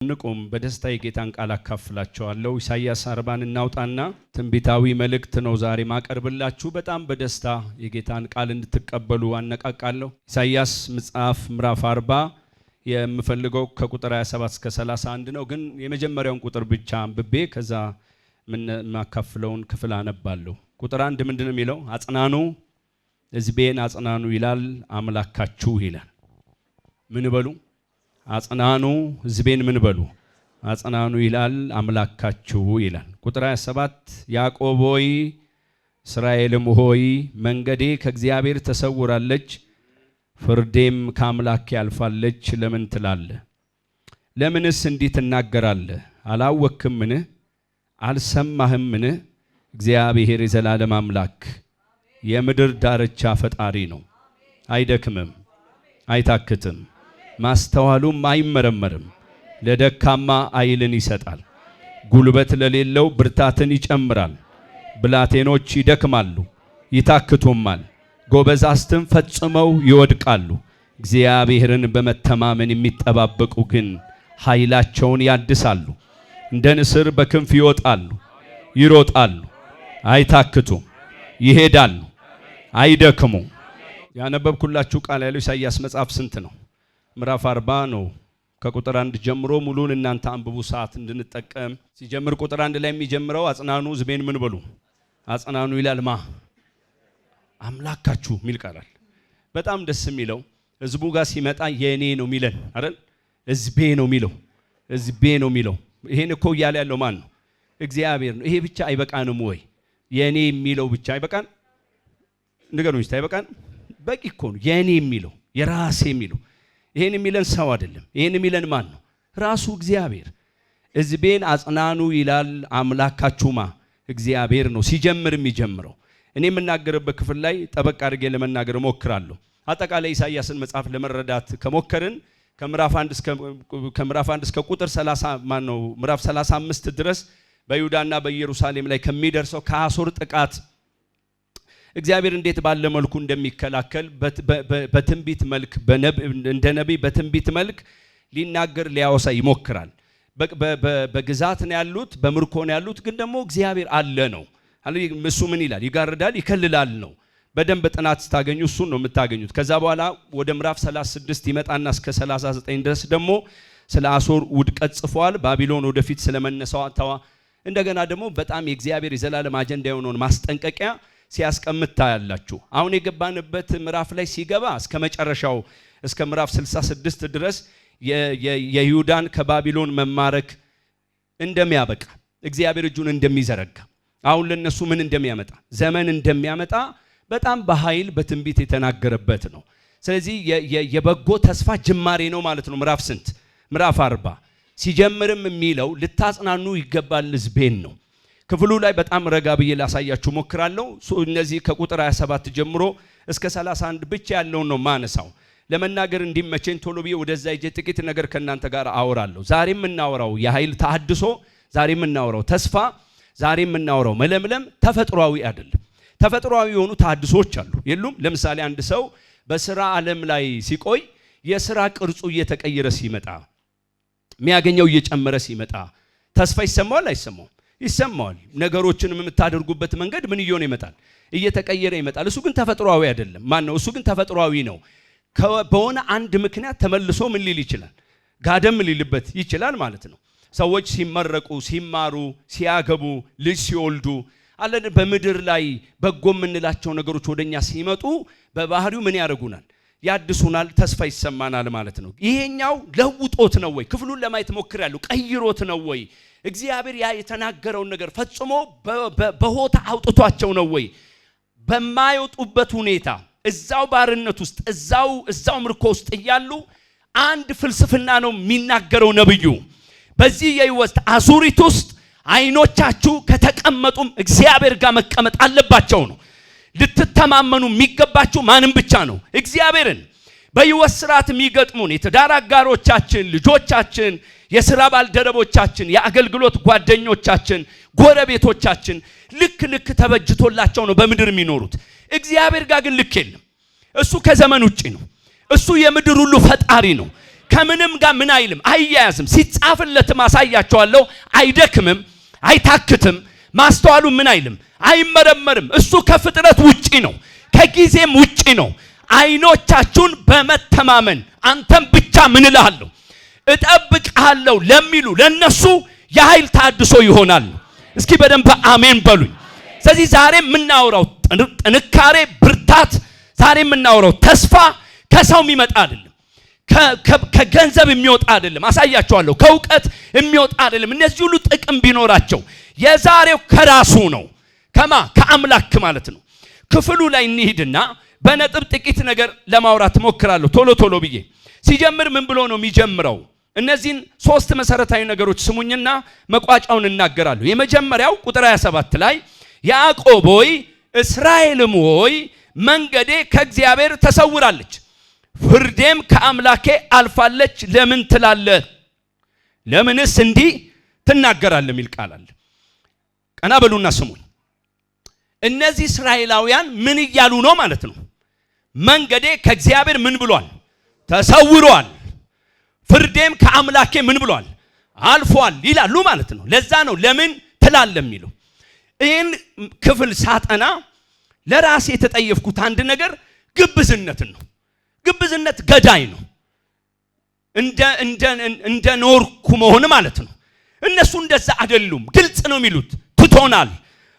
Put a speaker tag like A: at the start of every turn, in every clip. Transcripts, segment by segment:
A: ንቁም በደስታ የጌታን ቃል አካፍላችኋለሁ። ኢሳይያስ 40 እናውጣና ትንቢታዊ መልእክት ነው ዛሬ ማቀርብላችሁ። በጣም በደስታ የጌታን ቃል እንድትቀበሉ አነቃቃለሁ። ኢሳይያስ መጽሐፍ ምዕራፍ 40 የምፈልገው ከቁጥር 27 እስከ 31 ነው። ግን የመጀመሪያውን ቁጥር ብቻ አንብቤ ከዛ ማካፍለውን ክፍል አነባለሁ። ቁጥር 1 ምንድነው የሚለው? አጽናኑ ሕዝቤን አጽናኑ ይላል አምላካችሁ ይላል። ምን በሉ? አጽናኑ ሕዝቤን ምን በሉ? አጽናኑ ይላል አምላካችሁ ይላል። ቁጥር 27 ያዕቆብ ሆይ እስራኤልም ሆይ መንገዴ ከእግዚአብሔር ተሰውራለች፣ ፍርዴም ከአምላክ ያልፋለች ለምን ትላለህ? ለምንስ እንዲህ ትናገራለህ? አላወክምን? አልሰማህምን? እግዚአብሔር የዘላለም አምላክ የምድር ዳርቻ ፈጣሪ ነው። አይደክምም፣ አይታክትም፣ ማስተዋሉም አይመረመርም። ለደካማ ኃይልን ይሰጣል፣ ጉልበት ለሌለው ብርታትን ይጨምራል። ብላቴኖች ይደክማሉ ይታክቱማል፣ ጎበዛዝትም ፈጽመው ይወድቃሉ። እግዚአብሔርን በመተማመን የሚጠባበቁ ግን ኃይላቸውን ያድሳሉ። እንደ ንስር በክንፍ ይወጣሉ፣ ይሮጣሉ፣ አይታክቱም፣ ይሄዳሉ፣ አይደክሙም። ያነበብኩላችሁ ቃል ያለው ኢሳይያስ መጽሐፍ ስንት ነው? ምዕራፍ 40 ነው። ከቁጥር 1 ጀምሮ ሙሉን እናንተ አንብቡ ሰዓት እንድንጠቀም። ሲጀምር ቁጥር 1 ላይ የሚጀምረው አጽናኑ ሕዝቤን ምን በሉ? አጽናኑ ይላል ማ? አምላካችሁ ሚል ቃል። በጣም ደስ የሚለው ሕዝቡ ጋር ሲመጣ የኔ ነው ሚለን አይደል? ሕዝቤ ነው ሚለው፣ ሕዝቤ ነው ሚለው። ይሄን እኮ እያለ ያለው ማን ነው? እግዚአብሔር ነው። ይሄ ብቻ አይበቃንም ወይ? የኔ የሚለው ብቻ አይበቃን? ንገሩኝ እስቲ አይበቃን? በቂ እኮ ነው የኔ የሚለው፣ የራሴ የሚለው። ይሄን የሚለን ሰው አይደለም። ይሄን የሚለን ማን ነው? ራሱ እግዚአብሔር። ሕዝቤን አጽናኑ ይላል አምላካችሁማ እግዚአብሔር ነው። ሲጀምር የሚጀምረው እኔ የምናገርበት ክፍል ላይ ጠበቅ አድርጌ ለመናገር ሞክራለሁ። አጠቃላይ ኢሳይያስን መጽሐፍ ለመረዳት ከሞከርን ከምዕራፍ 1 እስከ ቁጥር 30 ማን ነው ምዕራፍ 35 ድረስ በይሁዳና በኢየሩሳሌም ላይ ከሚደርሰው ከአሦር ጥቃት እግዚአብሔር እንዴት ባለ መልኩ እንደሚከላከል በትንቢት መልክ እንደ ነብይ በትንቢት መልክ ሊናገር ሊያወሳ ይሞክራል። በግዛት ነው ያሉት፣ በምርኮ ነው ያሉት፣ ግን ደግሞ እግዚአብሔር አለ ነው። እሱ ምን ይላል? ይጋርዳል፣ ይከልላል ነው። በደንብ ጥናት ስታገኙ እሱን ነው የምታገኙት። ከዛ በኋላ ወደ ምዕራፍ 36 ይመጣና እስከ 39 ድረስ ደግሞ ስለ አሦር ውድቀት ጽፏል። ባቢሎን ወደፊት ስለመነሳቷ እንደገና ደግሞ በጣም የእግዚአብሔር የዘላለም አጀንዳ የሆነውን ማስጠንቀቂያ ሲያስቀምጥ ታያላችሁ። አሁን የገባንበት ምዕራፍ ላይ ሲገባ እስከ መጨረሻው እስከ ምዕራፍ 66 ድረስ የይሁዳን ከባቢሎን መማረክ እንደሚያበቃ እግዚአብሔር እጁን እንደሚዘረጋ አሁን ለነሱ ምን እንደሚያመጣ ዘመን እንደሚያመጣ በጣም በኃይል በትንቢት የተናገረበት ነው። ስለዚህ የበጎ ተስፋ ጅማሬ ነው ማለት ነው። ምዕራፍ ስንት? ምዕራፍ 40 ሲጀምርም የሚለው ልታጽናኑ ይገባል ሕዝቤን ነው። ክፍሉ ላይ በጣም ረጋ ብዬ ላሳያችሁ ሞክራለሁ። እነዚህ ከቁጥር 27 ጀምሮ እስከ 31 ብቻ ያለውን ነው ማነሳው ለመናገር እንዲመቸኝ። ቶሎ ብዬ ወደዛ ሄጄ ጥቂት ነገር ከናንተ ጋር አወራለሁ። ዛሬ የምናወራው የኃይል ተሐድሶ፣ ዛሬ የምናወራው ተስፋ፣ ዛሬ የምናወራው መለምለም ተፈጥሯዊ አይደለም። ተፈጥሯዊ የሆኑ ተሐድሶች አሉ የሉም? ለምሳሌ አንድ ሰው በስራ ዓለም ላይ ሲቆይ የስራ ቅርጹ እየተቀየረ ሲመጣ፣ የሚያገኘው እየጨመረ ሲመጣ ተስፋ ይሰማዋል አይሰማውም? ይሰማዋል። ነገሮችን የምታደርጉበት መንገድ ምን እየሆነ ይመጣል? እየተቀየረ ይመጣል። እሱ ግን ተፈጥሯዊ አይደለም። ማን ነው? እሱ ግን ተፈጥሯዊ ነው። በሆነ አንድ ምክንያት ተመልሶ ምን ሊል ይችላል? ጋደም ሊልበት ይችላል ማለት ነው። ሰዎች ሲመረቁ፣ ሲማሩ፣ ሲያገቡ፣ ልጅ ሲወልዱ አለን በምድር ላይ በጎ የምንላቸው ነገሮች ወደኛ ሲመጡ በባህሪው ምን ያደርጉናል? ያድሱናል፣ ተስፋ ይሰማናል ማለት ነው። ይሄኛው ለውጦት ነው ወይ? ክፍሉን ለማየት ሞክራለሁ። ቀይሮት ነው ወይ? እግዚአብሔር ያ የተናገረውን ነገር ፈጽሞ በሆታ አውጥቷቸው ነው ወይ? በማይወጡበት ሁኔታ እዛው ባርነት ውስጥ እዛው ምርኮ ውስጥ እያሉ አንድ ፍልስፍና ነው የሚናገረው ነብዩ። በዚህ የህይወት አዙሪት ውስጥ አይኖቻችሁ ከተቀመጡም እግዚአብሔር ጋር መቀመጥ አለባቸው ነው። ልትተማመኑ የሚገባችሁ ማንም ብቻ ነው? እግዚአብሔርን። በህይወት ስርዓት የሚገጥሙን የትዳር አጋሮቻችን፣ ልጆቻችን፣ የሥራ ባልደረቦቻችን፣ የአገልግሎት ጓደኞቻችን፣ ጎረቤቶቻችን ልክ ተበጅቶላቸው ነው በምድር የሚኖሩት። እግዚአብሔር ጋር ግን ልክ የለም። እሱ ከዘመን ውጪ ነው። እሱ የምድር ሁሉ ፈጣሪ ነው። ከምንም ጋር ምን አይልም አያያዝም። ሲጻፍለትም አሳያቸዋለሁ አይደክምም አይታክትም። ማስተዋሉ ምን አይልም አይመረመርም። እሱ ከፍጥረት ውጪ ነው፣ ከጊዜም ውጪ ነው። አይኖቻችሁን በመተማመን አንተም ብቻ ምን እልሃለሁ እጠብቅሃለሁ ለሚሉ ለነሱ የኃይል ታድሶ ይሆናል። እስኪ በደንብ አሜን በሉኝ። ስለዚህ ዛሬ የምናወራው ጥንካሬ፣ ብርታት፣ ዛሬ የምናወራው ተስፋ ከሰው የሚመጣ አይደለም፣ ከገንዘብ የሚወጣ አይደለም። አሳያቸዋለሁ። ከእውቀት የሚወጣ አይደለም። እነዚህ ሁሉ ጥቅም ቢኖራቸው የዛሬው ከራሱ ነው። ከአምላክ ማለት ነው። ክፍሉ ላይ እንሂድና በነጥብ ጥቂት ነገር ለማውራት ሞክራለሁ ቶሎ ብዬ። ሲጀምር ምን ብሎ ነው የሚጀምረው? እነዚህን ሶስት መሰረታዊ ነገሮች ስሙኝና መቋጫውን እናገራለሁ። የመጀመሪያው ቁጥር 27 ላይ ያዕቆብ ሆይ እስራኤልም ሆይ መንገዴ ከእግዚአብሔር ተሰውራለች፣ ፍርዴም ከአምላኬ አልፋለች ለምን ትላለህ? ለምንስ እንዲህ ትናገራለህ? የሚል ቃል አለ። ቀና በሉና ስሙኝ። እነዚህ እስራኤላውያን ምን እያሉ ነው ማለት ነው? መንገዴ ከእግዚአብሔር ምን ብሏል? ተሰውሯል። ፍርዴም ከአምላኬ ምን ብሏል? አልፏል ይላሉ ማለት ነው። ለዛ ነው ለምን ትላለህ የሚለው። ይህን ክፍል ሳጠና ለራሴ የተጠየፍኩት አንድ ነገር ግብዝነትን ነው። ግብዝነት ገዳይ ነው። እንደ ኖርኩ መሆን ማለት ነው። እነሱ እንደዛ አይደሉም። ግልጽ ነው የሚሉት። ትቶናል፣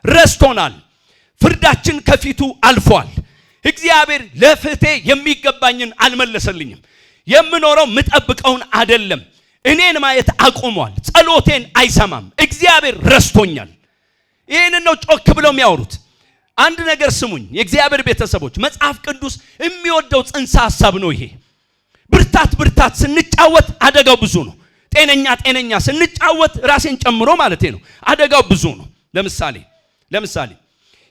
A: ረስቶናል፣ ፍርዳችን ከፊቱ አልፏል። እግዚአብሔር ለፍቴ የሚገባኝን አልመለሰልኝም። የምኖረው ምጠብቀውን አይደለም። እኔን ማየት አቁሟል። ጸሎቴን አይሰማም። እግዚአብሔር ረስቶኛል። ይህንን ነው ጮክ ብለው የሚያወሩት። አንድ ነገር ስሙኝ የእግዚአብሔር ቤተሰቦች፣ መጽሐፍ ቅዱስ የሚወደው ጽንሰ ሐሳብ ነው ይሄ። ብርታት ስንጫወት አደጋው ብዙ ነው። ጤነኛ ስንጫወት ራሴን ጨምሮ ማለት ነው አደጋው ብዙ ነው። ለምሳሌ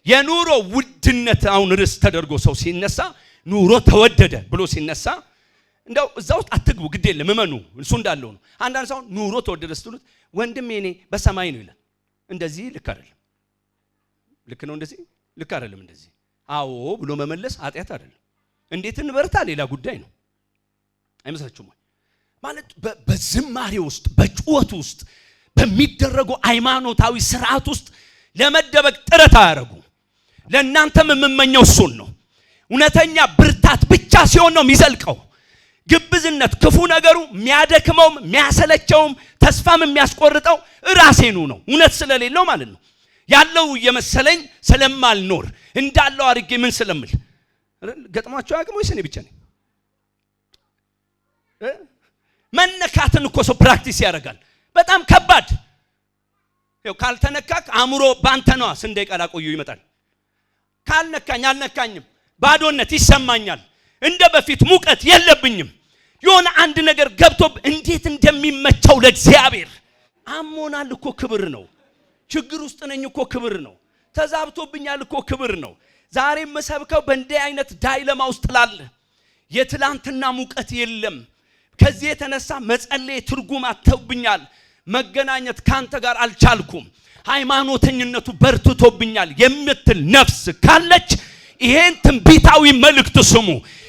A: የኑሮ ውድነት አሁን ርዕስ ተደርጎ ሰው ሲነሳ ኑሮ ተወደደ ብሎ ሲነሳ እንደው እዛ ውስጥ አትግቡ፣ ግድ የለም እመኑ፣ እሱ እንዳለው ነው። አንዳንድ ሰው ኑሮ ተወደደ ስትሉት ወንድሜ እኔ በሰማይ ነው ይላል። እንደዚህ ልክ አይደለም። ልክ ነው እንደዚህ ልክ አይደለም። እንደዚህ አዎ ብሎ መመለስ ኃጢአት አይደለም። እንዴት እንበርታ ሌላ ጉዳይ ነው። አይመስላችሁም? ማለት በዝማሬ ውስጥ በጩኸት ውስጥ በሚደረጉ ሃይማኖታዊ ስርዓት ውስጥ ለመደበቅ ጥረት አያረጉ። ለእናንተም የምመኘው እሱን ነው። እውነተኛ ብርታት ብቻ ሲሆን ነው የሚዘልቀው። ግብዝነት ክፉ ነገሩ የሚያደክመውም የሚያሰለቸውም ተስፋም የሚያስቆርጠው ራሴኑ ነው። እውነት ስለሌለው ማለት ነው። ያለው የመሰለኝ ስለማልኖር እንዳለው አድርጌ ምን ስለምል ገጥሟቸው አቅም ወይስ እኔ ብቻ ነኝ? መነካትን እኮ ሰው ፕራክቲስ ያደርጋል። በጣም ከባድ ነው። ካልተነካክ አእምሮ ባንተ ነው። ስንዴ ቀላ ቆዩ ይመጣል። ካልነካኝ አልነካኝም ባዶነት ይሰማኛል። እንደ በፊት ሙቀት የለብኝም። የሆነ አንድ ነገር ገብቶ እንዴት እንደሚመቸው ለእግዚአብሔር አሞናል እኮ ክብር ነው። ችግር ውስጥ ነኝ እኮ ክብር ነው። ተዛብቶብኛል እኮ ክብር ነው። ዛሬ መሰብከው በእንዲህ አይነት ዳይለማ ውስጥ ላለ የትላንትና ሙቀት የለም። ከዚህ የተነሳ መጸለይ ትርጉም አጥተውብኛል። መገናኘት ካንተ ጋር አልቻልኩም። ሃይማኖተኝነቱ በርትቶብኛል የምትል ነፍስ ካለች ይሄን ትንቢታዊ መልእክት ስሙ።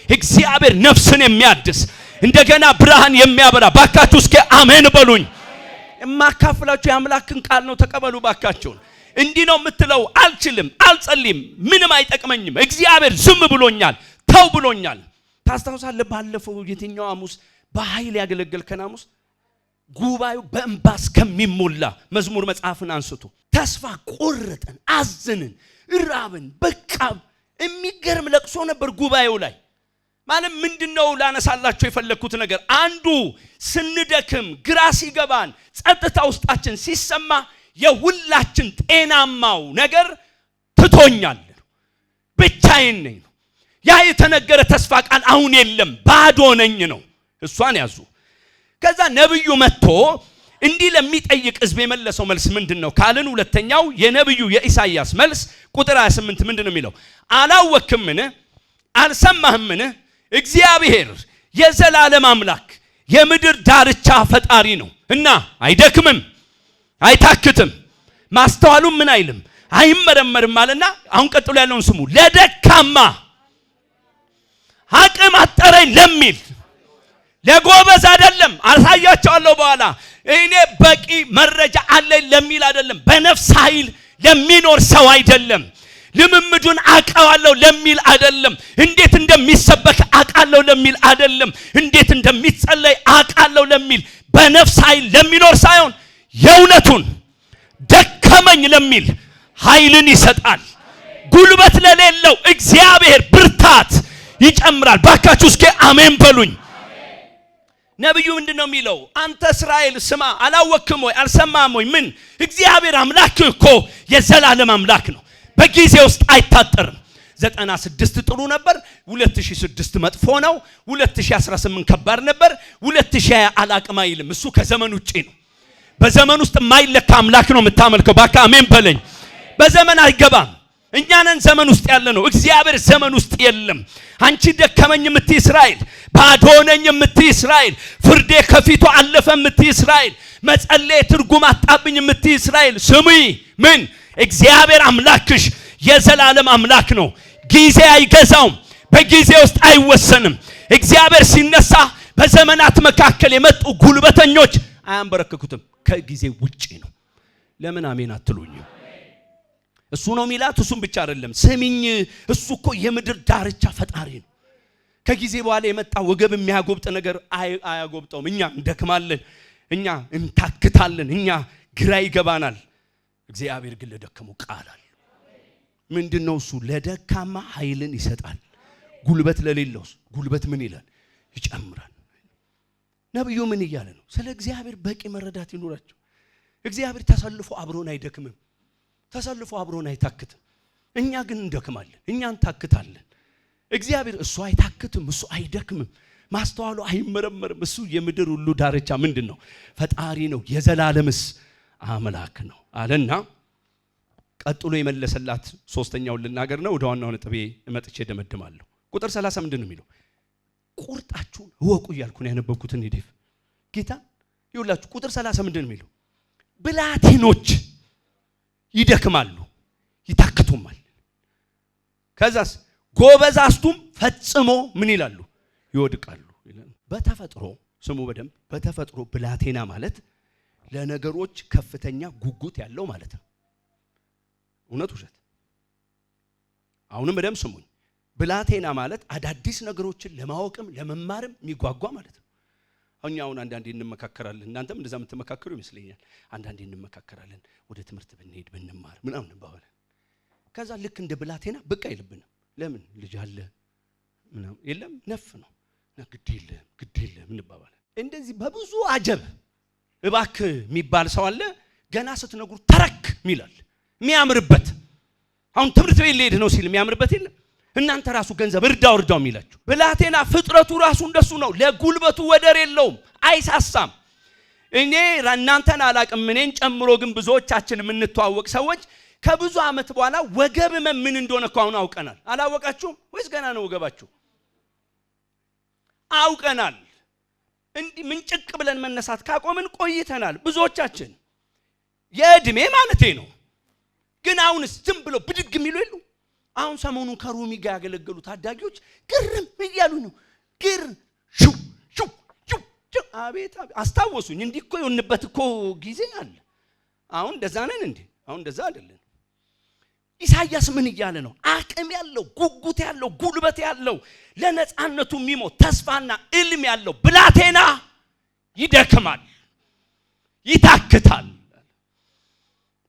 A: እግዚአብሔር ነፍስን የሚያድስ እንደገና ብርሃን የሚያበራ ባካችሁ እስኪ አሜን በሉኝ። የማካፍላችሁ የአምላክን ቃል ነው። ተቀበሉ ባካችሁ። እንዲህ ነው የምትለው አልችልም፣ አልጸልይም፣ ምንም አይጠቅመኝም፣ እግዚአብሔር ዝም ብሎኛል፣ ተው ብሎኛል። ታስታውሳለህ? ባለፈው የትኛው ሐሙስ በኃይል ያገለገልከን ሐሙስ ጉባኤው በእንባ እስከሚሞላ መዝሙር መጽሐፍን አንስቶ ተስፋ ቆረጠን፣ አዘንን፣ ራብን። በቃ የሚገርም ለቅሶ ነበር ጉባኤው ላይ። ማለት ምንድነው ላነሳላችሁ የፈለኩት ነገር አንዱ ስንደክም ግራ ሲገባን ጸጥታ ውስጣችን ሲሰማ የሁላችን ጤናማው ነገር ትቶኛል፣ ብቻዬን ነኝ ነው። ያ የተነገረ ተስፋ ቃል አሁን የለም፣ ባዶ ነኝ ነው። እሷን ያዙ። ከዛ ነብዩ መጥቶ እንዲህ ለሚጠይቅ ሕዝብ የመለሰው መልስ ምንድነው ካልን ሁለተኛው የነብዩ የኢሳይያስ መልስ ቁጥር 28 ምንድነው የሚለው? አላወክምን? አልሰማህምን? እግዚአብሔር የዘላለም አምላክ የምድር ዳርቻ ፈጣሪ ነው እና አይደክምም፣ አይታክትም፣ ማስተዋሉም ምን አይልም አይመረመርም አለና አሁን ቀጥሎ ያለውን ስሙ። ለደካማ አቅም አጠረኝ ለሚል ለጎበዝ አይደለም። አሳያቸዋለሁ በኋላ። እኔ በቂ መረጃ አለኝ ለሚል አይደለም። በነፍስ ኃይል ለሚኖር ሰው አይደለም። ልምምዱን አቀዋለሁ ለሚል አይደለም። እንዴት እንደሚሰበክ አቃለሁ ለሚል አይደለም። እንዴት እንደሚጸለይ አቃለሁ ለሚል በነፍስ ኃይል ለሚኖር ሳይሆን የእውነቱን ደከመኝ ለሚል ኃይልን ይሰጣል። ጉልበት ለሌለው እግዚአብሔር ብርታት ይጨምራል። ባካችሁ እስኪ አሜን በሉኝ። ነብዩ ምንድነው የሚለው? አንተ እስራኤል ስማ፣ አላወክም ወይ አልሰማም ወይ? ምን እግዚአብሔር አምላክ እኮ የዘላለም አምላክ ነው። በጊዜ ውስጥ አይታጠርም። 96 ጥሩ ነበር፣ 2006 መጥፎ ነው፣ 2018 ከባድ ነበር፣ 2020 አላቅም አይልም። እሱ ከዘመን ውጪ ነው። በዘመን ውስጥ የማይለካ አምላክ ነው የምታመልከው። ባካ አሜን በለኝ። በዘመን አይገባም። እኛ ነን ዘመን ውስጥ ያለ ነው። እግዚአብሔር ዘመን ውስጥ የለም። አንቺ ደከመኝ የምትይ እስራኤል፣ ባዶ ነኝ የምትይ እስራኤል፣ ፍርዴ ከፊቱ አለፈ የምትይ እስራኤል፣ መጸለይ ትርጉም አጣብኝ የምትይ እስራኤል ስሚ። ምን እግዚአብሔር አምላክሽ የዘላለም አምላክ ነው። ጊዜ አይገዛውም። በጊዜ ውስጥ አይወሰንም። እግዚአብሔር ሲነሳ በዘመናት መካከል የመጡ ጉልበተኞች አያንበረክኩትም። ከጊዜ ውጪ ነው። ለምን አሜን አትሉኝም? እሱ ነው ሚላት። እሱም ብቻ አይደለም ስሚኝ፣ እሱ እኮ የምድር ዳርቻ ፈጣሪ ነው። ከጊዜ በኋላ የመጣ ወገብ የሚያጎብጥ ነገር አያጎብጠውም። እኛ እንደክማለን፣ እኛ እንታክታለን፣ እኛ ግራ ይገባናል። እግዚአብሔር ግን ለደከመው ቃል አለ። ምንድነው እሱ? ለደካማ ኃይልን ይሰጣል። ጉልበት ለሌለው ጉልበት ምን ይላል? ይጨምራል። ነብዩ ምን እያለ ነው? ስለ እግዚአብሔር በቂ መረዳት ይኖራቸው። እግዚአብሔር ተሰልፎ አብሮን አይደክምም። ተሰልፎ አብሮን አይታክትም። እኛ ግን እንደክማለን፣ እኛ እንታክታለን። እግዚአብሔር እሱ አይታክትም፣ እሱ አይደክምም፣ ማስተዋሉ አይመረመርም። እሱ የምድር ሁሉ ዳርቻ ምንድነው? ፈጣሪ ነው፣ የዘላለምስ አምላክ ነው አለና ቀጥሎ የመለሰላት ሶስተኛውን ልናገር ነው። ወደ ዋናው ነጥቤ እመጥቼ ደመድማለሁ። ቁጥር 30 ምንድነው የሚለው? ቁርጣችሁን እወቁ እያልኩ ነው ያነበብኩትን ሄደፍ ጌታ ይውላችሁ። ቁጥር 30 ምንድነው የሚለው? ብላቴኖች ይደክማሉ ይታክቱማል። ከዛስ ጎበዛስቱም ፈጽሞ ምን ይላሉ? ይወድቃሉ ይላል። በተፈጥሮ ስሙ በደንብ በተፈጥሮ ብላቴና ማለት ለነገሮች ከፍተኛ ጉጉት ያለው ማለት ነው። እውነት ውሸት? አሁንም በደንብ ስሙኝ። ብላቴና ማለት አዳዲስ ነገሮችን ለማወቅም ለመማርም የሚጓጓ ማለት ነው። አሁን አንዳንዴ እንመካከራለን። እናንተም እንደዛ የምትመካከሩ ይመስለኛል። አንዳንዴ እንመካከራለን፣ ወደ ትምህርት ብንሄድ ብንማር ምናምን ባወለ ከዛ ልክ እንደ ብላቴና በቃ አይልብንም። ለምን ልጅ አለ ምናምን የለም ነፍ ነው እና ግድ የለም እንባባለን። እንደዚህ በብዙ አጀብ እባክህ የሚባል ሰው አለ። ገና ስትነግሩ ተረክ ሚላል የሚያምርበት። አሁን ትምህርት ቤት ሊሄድ ነው ሲል የሚያምርበት የለም። እናንተ ራሱ ገንዘብ እርዳው የሚላችሁ ብላቴና ፍጥረቱ ራሱ እንደሱ ነው። ለጉልበቱ ወደር የለውም፣ አይሳሳም። እኔ እናንተን አላቅም፣ እኔን ጨምሮ ግን ብዙዎቻችን የምንተዋወቅ ሰዎች ከብዙ ዓመት በኋላ ወገብ ምን እንደሆነ እኮ አሁን አውቀናል። አላወቃችሁም ወይስ ገና ነው ወገባችሁ? አውቀናል። እንዲህ ምንጭቅ ብለን መነሳት ካቆምን ቆይተናል። ብዙዎቻችን የእድሜ ማለቴ ነው። ግን አሁንስ ዝም ብሎ ብድግ የሚሉ የሉ። አሁን ሰሞኑን ከሩሚ ጋር ያገለገሉ ታዳጊዎች ግርም እያሉ ነው። ሹ አቤት አስታወሱኝ። እንዲህ እኮ የሆንበት እኮ ጊዜ አለ። አሁን እንደዛ ነን እንዴ? አሁን እንደዛ አይደለም። ኢሳይያስ ምን እያለ ነው? አቅም ያለው ጉጉት ያለው ጉልበት ያለው ለነጻነቱ የሚሞት ተስፋና እልም ያለው ብላቴና ይደክማል፣ ይታክታል።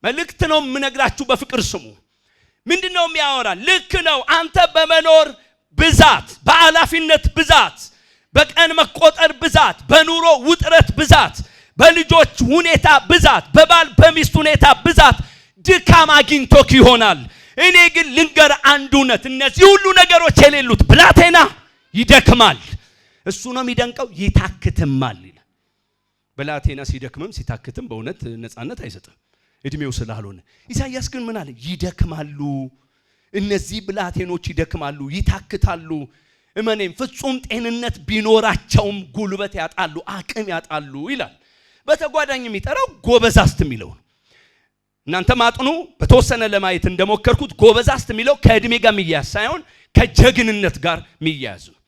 A: መልእክት ነው የምነግራችሁ፣ በፍቅር ስሙ። ምንድነው የሚያወራ? ልክ ነው። አንተ በመኖር ብዛት፣ በኃላፊነት ብዛት፣ በቀን መቆጠር ብዛት፣ በኑሮ ውጥረት ብዛት፣ በልጆች ሁኔታ ብዛት፣ በባል በሚስት ሁኔታ ብዛት ድካም አግኝቶክ ይሆናል። እኔ ግን ልንገር አንድ እውነት፣ እነዚህ ሁሉ ነገሮች የሌሉት ብላቴና ይደክማል። እሱ ነው የሚደንቀው፣ ይታክትማል ይላል። ብላቴና ሲደክምም ሲታክትም በእውነት ነፃነት አይሰጥም፣ እድሜው ስላልሆነ። ኢሳይያስ ግን ምን አለ? ይደክማሉ። እነዚህ ብላቴኖች ይደክማሉ፣ ይታክታሉ። እመኔም ፍጹም ጤንነት ቢኖራቸውም ጉልበት ያጣሉ፣ አቅም ያጣሉ ይላል። በተጓዳኝ የሚጠራው ጎበዛስት የሚለው ነው። እናንተ ማጥኑ በተወሰነ ለማየት እንደሞከርኩት ጎበዛስት የሚለው ከእድሜ ጋር የሚያያዝ ሳይሆን ከጀግንነት ጋር የሚያያዝ ነው፣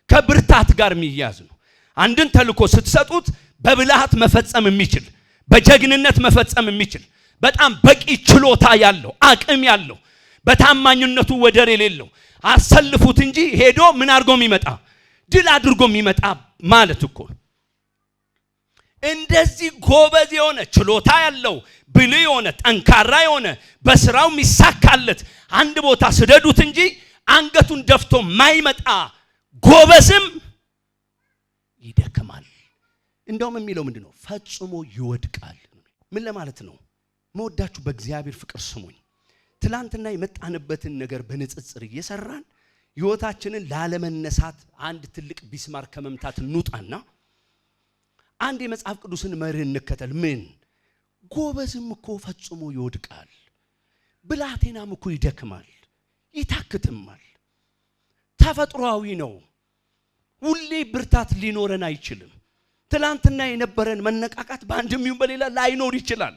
A: ከብርታት ጋር የሚያያዝ ነው። አንድን ተልኮ ስትሰጡት በብልሃት መፈጸም የሚችል በጀግንነት መፈጸም የሚችል በጣም በቂ ችሎታ ያለው አቅም ያለው በታማኝነቱ ወደር የሌለው አሰልፉት እንጂ ሄዶ ምን አድርጎ የሚመጣ ድል አድርጎ የሚመጣ ማለት እኮ እንደዚህ ጎበዝ የሆነ ችሎታ ያለው ብልህ የሆነ ጠንካራ የሆነ በስራው የሚሳካለት አንድ ቦታ ስደዱት እንጂ አንገቱን ደፍቶ ማይመጣ ጎበዝም ይደክማል። እንደውም የሚለው ምንድነው? ፈጽሞ ይወድቃል። ምን ለማለት ነው? መወዳችሁ በእግዚአብሔር ፍቅር ስሙኝ። ትላንትና የመጣንበትን ነገር በንጽጽር እየሰራን ህይወታችንን ላለመነሳት አንድ ትልቅ ቢስማር ከመምታት እንውጣና አንድ የመጽሐፍ ቅዱስን መርህ እንከተል። ምን? ጎበዝም እኮ ፈጽሞ ይወድቃል፣ ብላቴናም እኮ ይደክማል፣ ይታክትማል። ተፈጥሯዊ ነው። ሁሌ ብርታት ሊኖረን አይችልም። ትላንትና የነበረን መነቃቃት በአንድም ይሁን በሌላ ላይኖር ይችላል።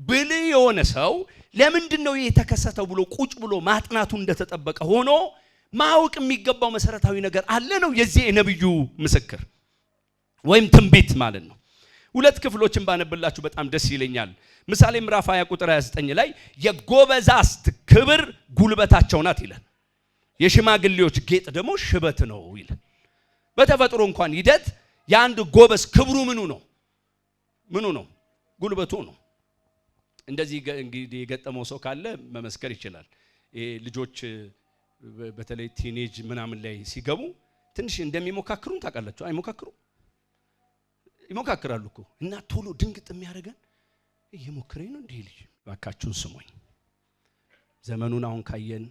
A: ብልህ የሆነ ሰው ለምንድነው የተከሰተው ብሎ ቁጭ ብሎ ማጥናቱ እንደተጠበቀ ሆኖ ማወቅ የሚገባው መሰረታዊ ነገር አለ ነው የዚህ የነብዩ ምስክር ወይም ትንቢት ማለት ነው። ሁለት ክፍሎችን ባነብላችሁ በጣም ደስ ይለኛል። ምሳሌ ምዕራፍ 20 ቁጥር 29 ላይ የጎበዛዝት ክብር ጉልበታቸው ናት ይላል፣ የሽማግሌዎች ጌጥ ደግሞ ሽበት ነው ይላል። በተፈጥሮ እንኳን ሂደት የአንድ ጎበዝ ክብሩ ምኑ ነው? ምኑ ነው? ጉልበቱ ነው። እንደዚህ እንግዲህ የገጠመው ሰው ካለ መመስከር ይችላል። ልጆች በተለይ ቲኔጅ ምናምን ላይ ሲገቡ ትንሽ እንደሚሞካክሩን ታውቃላችሁ። አይሞካክሩ? ይሞካክራሉ እኮ እና ቶሎ ድንግጥ የሚያደርገን እየሞከረኝ ነው እንዴ ልጅ። ባካችሁን ስሙኝ። ዘመኑን አሁን ካየን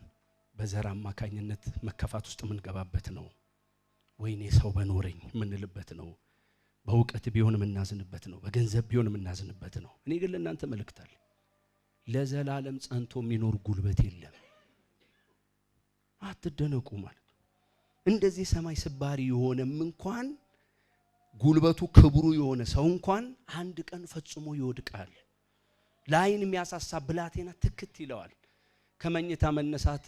A: በዘር አማካኝነት መከፋት ውስጥ የምንገባበት ነው። ወይኔ ሰው በኖረኝ የምንልበት ነው። በእውቀት ቢሆን የምናዝንበት ነው። በገንዘብ ቢሆን የምናዝንበት ነው። እኔ ግን ለእናንተ መልእክታል። ለዘላለም ጸንቶ የሚኖር ጉልበት የለም። አትደነቁ ማለት ነው። እንደዚህ ሰማይ ስባሪ የሆነም እንኳን ጉልበቱ ክብሩ የሆነ ሰው እንኳን አንድ ቀን ፈጽሞ ይወድቃል። ላይን የሚያሳሳ ብላቴና ትክት ይለዋል። ከመኝታ መነሳት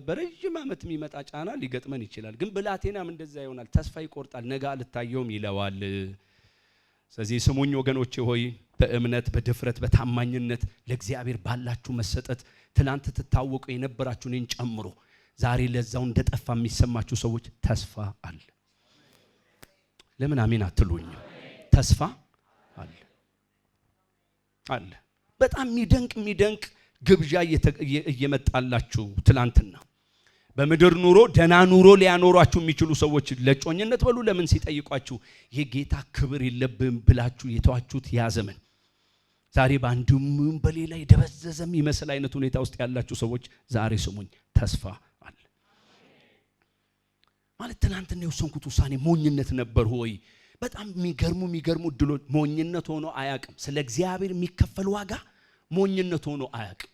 A: በረጅም ዓመት የሚመጣ ጫና ሊገጥመን ይችላል። ግን ብላቴናም እንደዛ ይሆናል። ተስፋ ይቆርጣል። ነገ አልታየውም ይለዋል። ስለዚህ ስሙኝ ወገኖቼ ሆይ በእምነት በድፍረት በታማኝነት ለእግዚአብሔር ባላችሁ መሰጠት ትላንት ትታወቁ የነበራችሁን እኔን ጨምሮ ዛሬ ለዛው እንደጠፋ የሚሰማችሁ ሰዎች ተስፋ አለ። ለምን አሜን አትሉኝ? ተስፋ አለ አለ። በጣም የሚደንቅ ግብዣ እየመጣላችሁ ትላንትና በምድር ኑሮ ደና ኑሮ ሊያኖሯችሁ የሚችሉ ሰዎች ለጮኝነት በሉ ለምን ሲጠይቋችሁ የጌታ ክብር የለብም ብላችሁ የተዋችሁት ያ ዘመን ዛሬ በአንድም በሌላ የደበዘዘም ይመስል አይነት ሁኔታ ውስጥ ያላችሁ ሰዎች ዛሬ ስሙኝ፣ ተስፋ አለ ማለት። ትናንትና የወሰንኩት ውሳኔ ሞኝነት ነበር ሆይ? በጣም የሚገርሙ ድሎች ሞኝነት ሆኖ አያውቅም። ስለ እግዚአብሔር የሚከፈል ዋጋ ሞኝነት ሆኖ አያውቅም።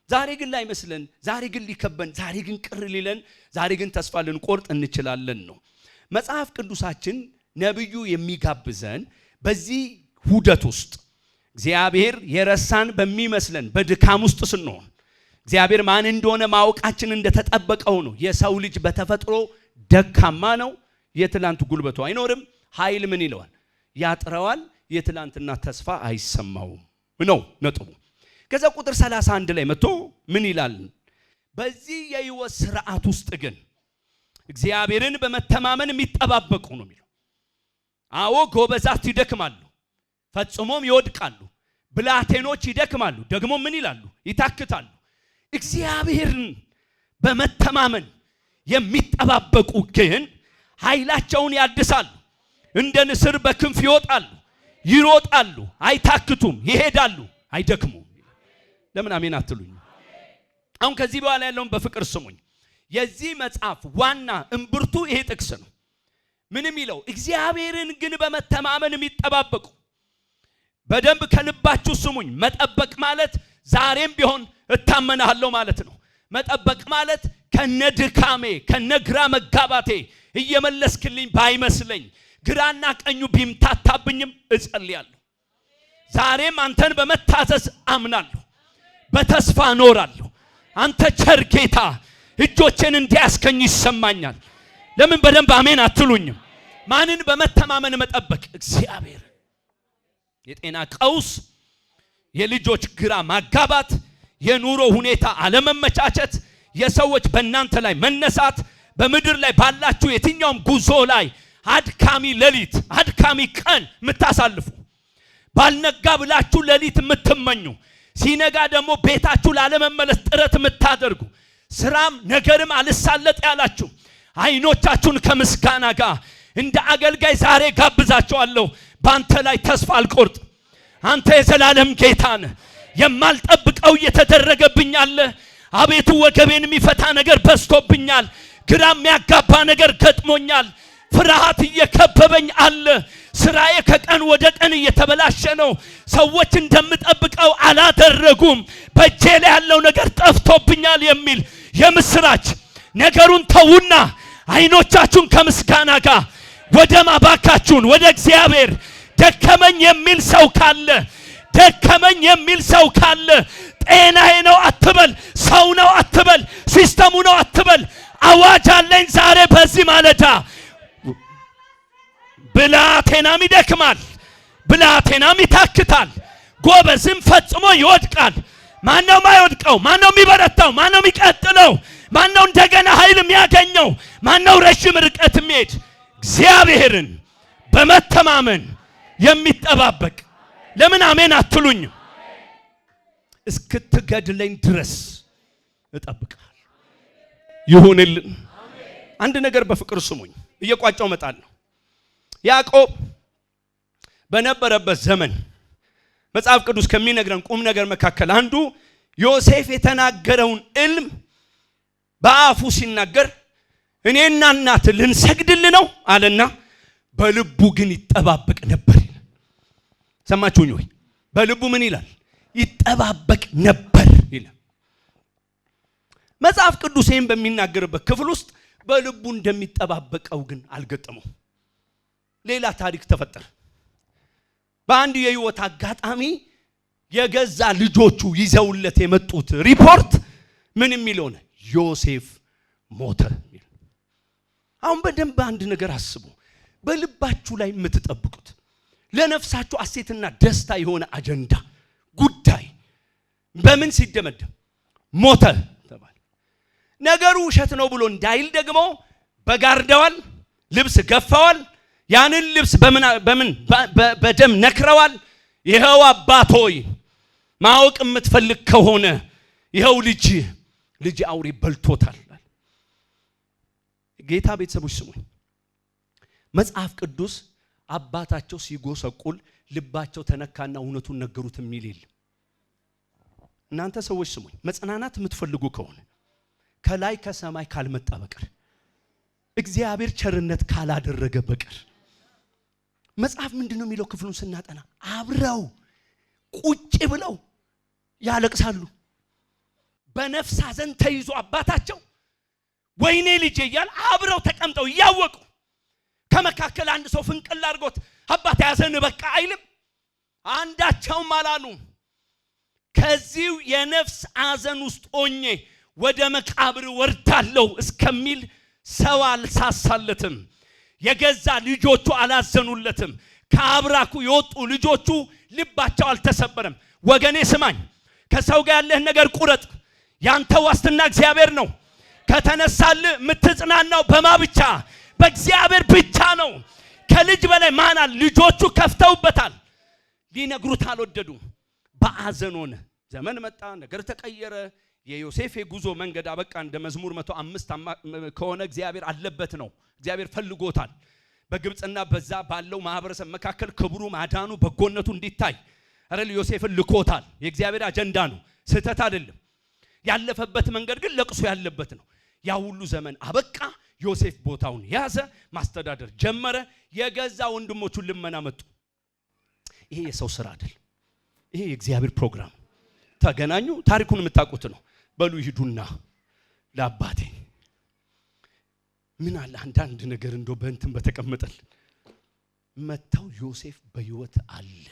A: ዛሬ ግን ላይ መስለን፣ ዛሬ ግን ሊከበን፣ ዛሬ ግን ቅር ሊለን፣ ዛሬ ግን ተስፋ ልንቆርጥ እንችላለን ነው መጽሐፍ ቅዱሳችን ነብዩ የሚጋብዘን። በዚህ ሁደት ውስጥ እግዚአብሔር የረሳን በሚመስለን በድካም ውስጥ ስንሆን እግዚአብሔር ማን እንደሆነ ማወቃችን እንደተጠበቀው ነው። የሰው ልጅ በተፈጥሮ ደካማ ነው። የትላንት ጉልበቱ አይኖርም። ኃይል ምን ይለዋል? ያጥረዋል። የትላንትና ተስፋ አይሰማውም ነው ነጥቡ። ከዛ ቁጥር 31 ላይ መጥቶ ምን ይላል? በዚህ የሕይወት ስርዓት ውስጥ ግን እግዚአብሔርን በመተማመን የሚጠባበቁ ነው የሚለው። አዎ ጎበዛት ይደክማሉ፣ ፈጽሞም ይወድቃሉ። ብላቴኖች ይደክማሉ፣ ደግሞ ምን ይላሉ? ይታክታሉ። እግዚአብሔርን በመተማመን የሚጠባበቁ ግን ኃይላቸውን ያድሳሉ፣ እንደ ንስር በክንፍ ይወጣሉ፣ ይሮጣሉ፣ አይታክቱም፣ ይሄዳሉ፣ አይደክሙም። ለምን አሜን አትሉኝ? አሁን ከዚህ በኋላ ያለውን በፍቅር ስሙኝ። የዚህ መጽሐፍ ዋና እምብርቱ ይሄ ጥቅስ ነው። ምንም ይለው እግዚአብሔርን ግን በመተማመን የሚጠባበቁ። በደንብ ከልባችሁ ስሙኝ። መጠበቅ ማለት ዛሬም ቢሆን እታመናለሁ ማለት ነው። መጠበቅ ማለት ከነድካሜ ከነግራ መጋባቴ እየመለስክልኝ ባይመስለኝ ግራና ቀኙ ቢምታታብኝም እጸልያለሁ። ዛሬም አንተን በመታዘዝ አምናለሁ፣ በተስፋ እኖራለሁ። አንተ ቸር ጌታ እጆቼን እንዲያስከኝ ይሰማኛል። ለምን በደንብ አሜን አትሉኝም? ማንን በመተማመን መጠበቅ? እግዚአብሔር። የጤና ቀውስ፣ የልጆች ግራ ማጋባት፣ የኑሮ ሁኔታ አለመመቻቸት፣ የሰዎች በእናንተ ላይ መነሳት፣ በምድር ላይ ባላችሁ የትኛውም ጉዞ ላይ አድካሚ ሌሊት፣ አድካሚ ቀን የምታሳልፉ፣ ባልነጋ ብላችሁ ሌሊት የምትመኙ፣ ሲነጋ ደግሞ ቤታችሁ ላለመመለስ ጥረት የምታደርጉ፣ ስራም ነገርም አልሳለጥ ያላችሁ አይኖቻችሁን ከምስጋና ጋር እንደ አገልጋይ ዛሬ ጋብዛቸዋለሁ። ባንተ ላይ ተስፋ አልቆርጥ። አንተ የዘላለም ጌታ ነህ። የማልጠብቀው እየተደረገብኝ አለ። አቤቱ ወገቤን የሚፈታ ነገር በዝቶብኛል። ግራ የሚያጋባ ነገር ገጥሞኛል። ፍርሃት እየከበበኝ አለ። ስራዬ ከቀን ወደ ቀን እየተበላሸ ነው። ሰዎች እንደምጠብቀው አላደረጉም። በእጄ ላይ ያለው ነገር ጠፍቶብኛል የሚል የምስራች ነገሩን ተውና አይኖቻችሁን ከምስጋና ጋር ወደ ማባካችሁን ወደ እግዚአብሔር። ደከመኝ የሚል ሰው ካለ፣ ደከመኝ የሚል ሰው ካለ ጤናዬ ነው አትበል፣ ሰው ነው አትበል፣ ሲስተሙ ነው አትበል። አዋጅ አለኝ ዛሬ በዚህ ማለዳ። ብላቴናም ይደክማል፣ ብላቴናም ይታክታል፣ ጎበዝም ፈጽሞ ይወድቃል። ማነው የማይወድቀው? ማነው የሚበረታው? ማነው የሚቀጥለው? ማነው እንደገና ኃይል የሚያገኘው? ማነው ረጅም ርቀት የሚሄድ? እግዚአብሔርን በመተማመን የሚጠባበቅ። ለምን አሜን አትሉኝ? እስክትገድለኝ ድረስ እጠብቃለሁ። ይሁንልን። አንድ ነገር በፍቅር ስሙኝ፣ እየቋጨው እመጣለሁ። ያዕቆብ በነበረበት ዘመን መጽሐፍ ቅዱስ ከሚነግረን ቁም ነገር መካከል አንዱ ዮሴፍ የተናገረውን ዕልም በአፉ ሲናገር እኔና እናት ልንሰግድል ነው አለና በልቡ ግን ይጠባበቅ ነበር። ሰማችሁኝ ወይ? በልቡ ምን ይላል? ይጠባበቅ ነበር ይላል መጽሐፍ ቅዱስ። ይህን በሚናገርበት ክፍል ውስጥ በልቡ እንደሚጠባበቀው ግን አልገጠመው። ሌላ ታሪክ ተፈጠረ። በአንድ የህይወት አጋጣሚ የገዛ ልጆቹ ይዘውለት የመጡት ሪፖርት ምን የሚለው ነው? ዮሴፍ ሞተ። አሁን በደንብ አንድ ነገር አስቡ። በልባችሁ ላይ የምትጠብቁት ለነፍሳችሁ አሴትና ደስታ የሆነ አጀንዳ ጉዳይ በምን ሲደመደም ሞተ ተባለ። ነገሩ ውሸት ነው ብሎ እንዳይል ደግሞ በጋርደዋል፣ ልብስ ገፈዋል፣ ያንን ልብስ በደም ነክረዋል። ይኸው አባቶይ ማወቅ የምትፈልግ ከሆነ ይኸው ልጅ አውሬ በልቶታል። ጌታ ቤተሰቦች ስሙኝ። መጽሐፍ ቅዱስ አባታቸው ሲጎሰቁል ልባቸው ተነካና እውነቱን ነገሩት የሚል የለም። እናንተ ሰዎች ስሙኝ። መጽናናት የምትፈልጉ ከሆነ ከላይ ከሰማይ ካልመጣ በቀር እግዚአብሔር ቸርነት ካላደረገ በቀር መጽሐፍ ምንድነው የሚለው? ክፍሉን ስናጠና አብረው ቁጭ ብለው ያለቅሳሉ። በነፍስ ሐዘን ተይዞ አባታቸው ወይኔ ልጄ እያለ አብረው ተቀምጠው እያወቁ ከመካከል አንድ ሰው ፍንቅል አድርጎት አባት ያዘን በቃ አይልም። አንዳቸውም አላሉ። ከዚህ የነፍስ ሐዘን ውስጥ ሆኜ ወደ መቃብር ወርዳለሁ እስከሚል ሰው አልሳሳለትም። የገዛ ልጆቹ አላዘኑለትም። ከአብራኩ የወጡ ልጆቹ ልባቸው አልተሰበረም። ወገኔ ስማኝ፣ ከሰው ጋር ያለህን ነገር ቁረጥ። ያንተ ዋስትና እግዚአብሔር ነው። ከተነሳልህ የምትጽናናው በማ ብቻ? በእግዚአብሔር ብቻ ነው። ከልጅ በላይ ማን አለ? ልጆቹ ከፍተውበታል፣ ሊነግሩት አልወደዱም። በአዘን ሆነ። ዘመን መጣ፣ ነገር ተቀየረ። የዮሴፍ የጉዞ መንገድ አበቃ። እንደ መዝሙር 105 ከሆነ እግዚአብሔር አለበት ነው። እግዚአብሔር ፈልጎታል። በግብጽና በዛ ባለው ማህበረሰብ መካከል ክብሩ፣ ማዳኑ፣ በጎነቱ እንዲታይ አረል ዮሴፍን ልኮታል። የእግዚአብሔር አጀንዳ ነው፣ ስህተት አይደለም። ያለፈበት መንገድ ግን ለቅሶ ያለበት ነው። ያ ሁሉ ዘመን አበቃ። ዮሴፍ ቦታውን ያዘ፣ ማስተዳደር ጀመረ። የገዛ ወንድሞቹን ልመና መጡ። ይሄ የሰው ስራ አይደል። ይሄ የእግዚአብሔር ፕሮግራም። ተገናኙ። ታሪኩን የምታውቁት ነው። በሉ ይሂዱና ለአባቴ ምን አለ አንዳንድ ነገር እንደው በእንትን በተቀመጠል መተው ዮሴፍ በህይወት አለ።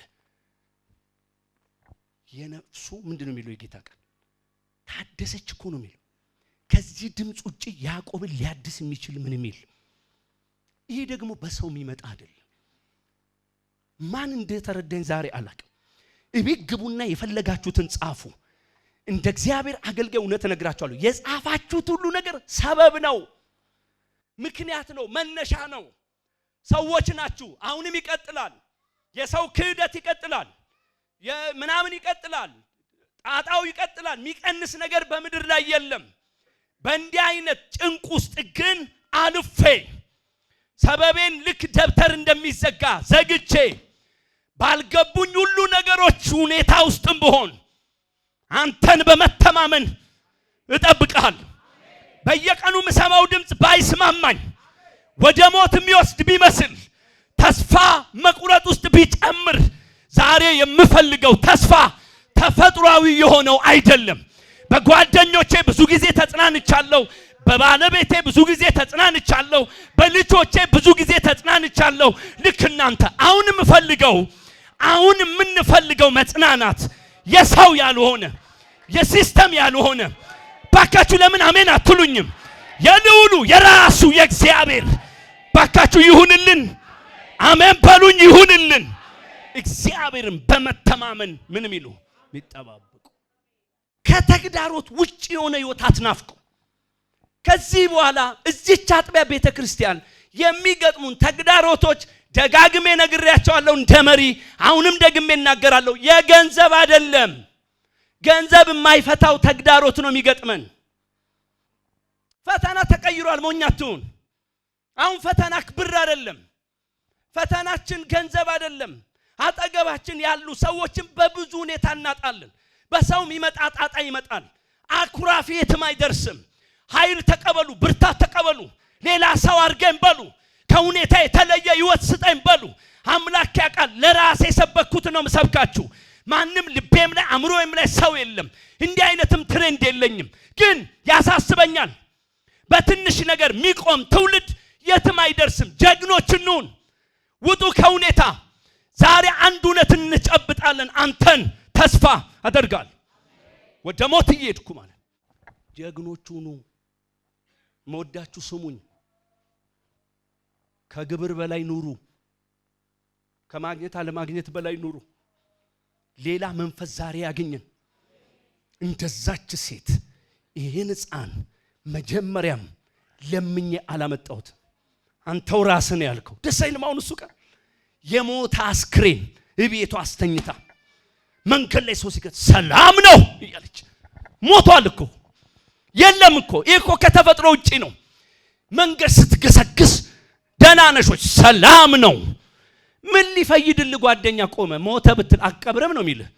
A: የነፍሱ ምንድነው የሚለው? የጌታ ቃል ታደሰች እኮ ነው የሚለው። ከዚህ ድምፅ ውጪ ያዕቆብን ሊያድስ የሚችል ምንም የለም። ይሄ ደግሞ በሰው የሚመጣ አይደለም። ማን እንደተረዳኝ ዛሬ አላውቅም። እቤት ግቡና የፈለጋችሁትን ጻፉ። እንደ እግዚአብሔር አገልጋይ እውነት እነግራችኋለሁ፣ የጻፋችሁት ሁሉ ነገር ሰበብ ነው፣ ምክንያት ነው፣ መነሻ ነው። ሰዎች ናችሁ። አሁንም ይቀጥላል። የሰው ክህደት ይቀጥላል፣ የምናምን ይቀጥላል፣ ጣጣው ይቀጥላል። የሚቀንስ ነገር በምድር ላይ የለም። በእንዲህ አይነት ጭንቅ ውስጥ ግን አልፌ ሰበቤን ልክ ደብተር እንደሚዘጋ ዘግቼ ባልገቡኝ ሁሉ ነገሮች ሁኔታ ውስጥም ብሆን አንተን በመተማመን እጠብቅሃለሁ። በየቀኑ የምሰማው ድምፅ ባይስማማኝ ወደ ሞት የሚወስድ ቢመስል ተስፋ መቁረጥ ውስጥ ቢጨምር ዛሬ የምፈልገው ተስፋ ተፈጥሯዊ የሆነው አይደለም። በጓደኞቼ ብዙ ጊዜ ተጽናንቻለሁ፣ በባለቤቴ ብዙ ጊዜ ተጽናንቻለሁ፣ በልጆቼ ብዙ ጊዜ ተጽናንቻለሁ። ልክ እናንተ አሁን የምንፈልገው መጽናናት የሰው ያልሆነ የሲስተም ያልሆነ ባካችሁ ለምን አሜን አትሉኝም? የልዑሉ የራሱ የእግዚአብሔር ባካችሁ ይሁንልን። አሜን በሉኝ። ይሁንልን። እግዚአብሔርን በመተማመን ምንም ይሉ የሚጠባበቁ ከተግዳሮት ውጪ የሆነ ሕይወት አትናፍቁ። ከዚህ በኋላ እዚህች አጥቢያ ቤተክርስቲያን የሚገጥሙን ተግዳሮቶች ደጋግሜ ነግሬያቸዋለሁ እንደ መሪ። አሁንም ደግሜ እናገራለሁ። የገንዘብ አይደለም። ገንዘብ የማይፈታው ተግዳሮት ነው የሚገጥመን። ፈተና ተቀይሯል። ሞኛቱን አሁን ፈተና ብር አይደለም። ፈተናችን ገንዘብ አይደለም። አጠገባችን ያሉ ሰዎችን በብዙ ሁኔታ እናጣለን። በሰው የሚመጣ ጣጣ ይመጣል። አኩራፊ የትም አይደርስም። ኃይል ተቀበሉ፣ ብርታት ተቀበሉ፣ ሌላ ሰው አድርገን በሉ፣ ከሁኔታ የተለየ ህይወት ስጠኝ በሉ። አምላክ ያውቃል። ለራሴ የሰበኩት ነው የምሰብካችሁ። ማንም ልቤም ላይ አእምሮዬም ላይ ሰው የለም። እንዲህ አይነትም ትሬንድ የለኝም። ግን ያሳስበኛል። በትንሽ ነገር የሚቆም ትውልድ የትም አይደርስም። ጀግኖች እንሁን። ውጡ ከሁኔታ። ዛሬ አንድ እውነት እንጨብጣለን። አንተን ተስፋ አደርጋለሁ። ወደ ሞት እየሄድኩ ማለት ጀግኖች ሁኑ። መወዳችሁ ስሙኝ። ከግብር በላይ ኑሩ። ከማግኘት አለማግኘት በላይ ኑሩ። ሌላ መንፈስ ዛሬ ያገኘን። እንደዛች ሴት ይሄን ሕፃን መጀመሪያም ለምኜ አላመጣሁት። አንተው ራስህ ያልከው ደስ አይልም? አሁን እሱ ቀር የሞት አስክሬን እቤቷ አስተኝታ መንገድ ላይ ሰው ሲገጥ ሰላም ነው እያለች ሞቷል እኮ የለም እኮ ይሄ እኮ ከተፈጥሮ ውጪ ነው። መንገድ ስትገሰግስ ደህና ነሾች ሰላም ነው። ምን ሊፈይድል ጓደኛ ቆመ ሞተ ብትል አቀብረም ነው የሚልህ።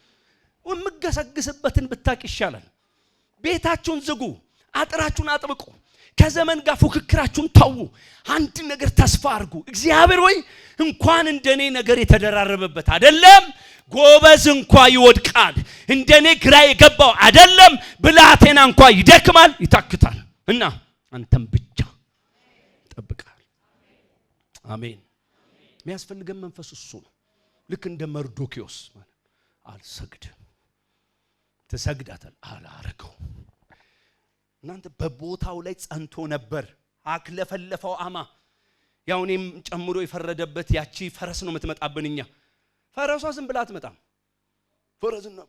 A: ወምገሰግስበትን ብታቅ ይሻላል። ቤታችሁን ዝጉ፣ አጥራችሁን አጥብቁ፣ ከዘመን ጋር ፉክክራችሁን ተዉ። አንድ ነገር ተስፋ አድርጉ። እግዚአብሔር ወይ እንኳን እንደኔ ነገር የተደራረበበት አይደለም ጎበዝ እንኳን ይወድቃል። እንደኔ ግራ የገባው አይደለም ብላቴና እንኳን ይደክማል ይታክታል። እና አንተም ብቻ ጠብቃል። አሜን። የሚያስፈልገን መንፈስ እሱ ነው። ልክ እንደ መርዶክዮስ ማለት አልሰግድም ተሰግዳታል አላረገው። እናንተ በቦታው ላይ ጸንቶ ነበር። አክለፈለፈው አማ ያው እኔም ጨምሮ የፈረደበት ያቺ ፈረስ ነው የምትመጣብን። እኛ ፈረሷ ዝም ብላ አትመጣም።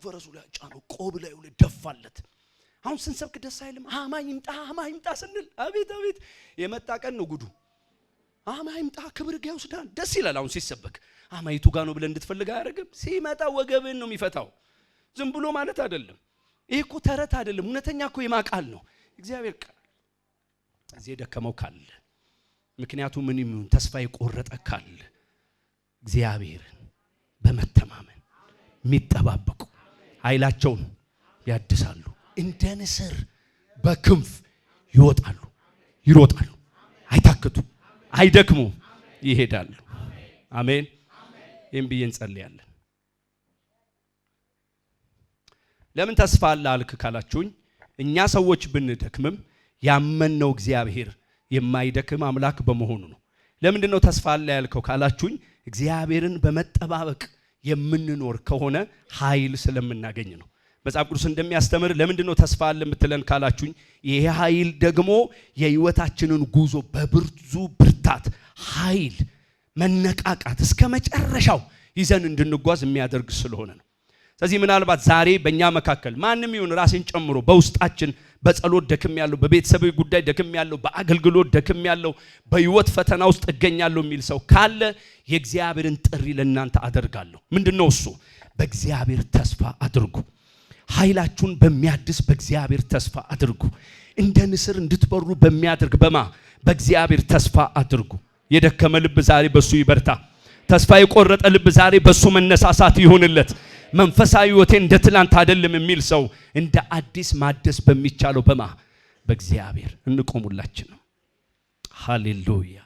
A: ፈረሱ ላይ ጫነው፣ ቆብ ላይ ደፋለት። አሁን ስንሰብክ ደስ አይልም? አማ ይምጣ ስንል አቤት አቤት የመጣ ቀን ነው ጉዱ። አማ ይምጣ ክብር ጋር ይወስዳል። ደስ ይላል። አሁን ሲሰበክ አማይቱ ጋር ነው ብለን እንድትፈልግ አያረግም። ሲመጣ ወገብን ነው የሚፈታው። ዝም ብሎ ማለት አይደለም። ይሄ እኮ ተረት አይደለም። እውነተኛ እኮ የማቃል ነው እግዚአብሔር ቃል። እዚህ ደከመው ካለ ምክንያቱ ምን ይሁን ተስፋ የቆረጠ ካለ እግዚአብሔርን በመተማመን የሚጠባበቁ ኃይላቸውን ያድሳሉ፣ እንደ ንስር በክንፍ ይወጣሉ፣ ይሮጣሉ፣ አይታክቱ፣ አይደክሙ፣ ይሄዳሉ። አሜን። ይህም ብዬ እንጸልያለን። ለምን ተስፋ አለ አልክ ካላችሁኝ፣ እኛ ሰዎች ብንደክምም ያመነው እግዚአብሔር የማይደክም አምላክ በመሆኑ ነው። ለምንድነው ተስፋ አለ ያልከው ካላችሁኝ፣ እግዚአብሔርን በመጠባበቅ የምንኖር ከሆነ ኃይል ስለምናገኝ ነው። መጽሐፍ ቅዱስ እንደሚያስተምር ለምንድነው ተስፋ አለ የምትለን ካላችሁኝ፣ ይሄ ኃይል ደግሞ የህይወታችንን ጉዞ በብርቱ ብርታት ኃይል መነቃቃት እስከ መጨረሻው ይዘን እንድንጓዝ የሚያደርግ ስለሆነ ነው። ስለዚህ ምናልባት ዛሬ በእኛ መካከል ማንም ይሁን ራሴን ጨምሮ በውስጣችን በጸሎት ደክም ያለው በቤተሰባዊ ጉዳይ ደክም ያለው በአገልግሎት ደክም ያለው በህይወት ፈተና ውስጥ እገኛለሁ የሚል ሰው ካለ የእግዚአብሔርን ጥሪ ለእናንተ አደርጋለሁ። ምንድነው እሱ? በእግዚአብሔር ተስፋ አድርጉ። ኃይላችሁን በሚያድስ በእግዚአብሔር ተስፋ አድርጉ። እንደ ንስር እንድትበሩ በሚያደርግ በእግዚአብሔር ተስፋ አድርጉ። የደከመ ልብ ዛሬ በሱ ይበርታ። ተስፋ የቆረጠ ልብ ዛሬ በሱ መነሳሳት ይሁንለት። መንፈሳዊ ህይወቴ እንደ ትላንት አይደለም የሚል ሰው እንደ አዲስ ማደስ በሚቻለው በእግዚአብሔር እንቆሙላችን ነው። ሃሌሉያ።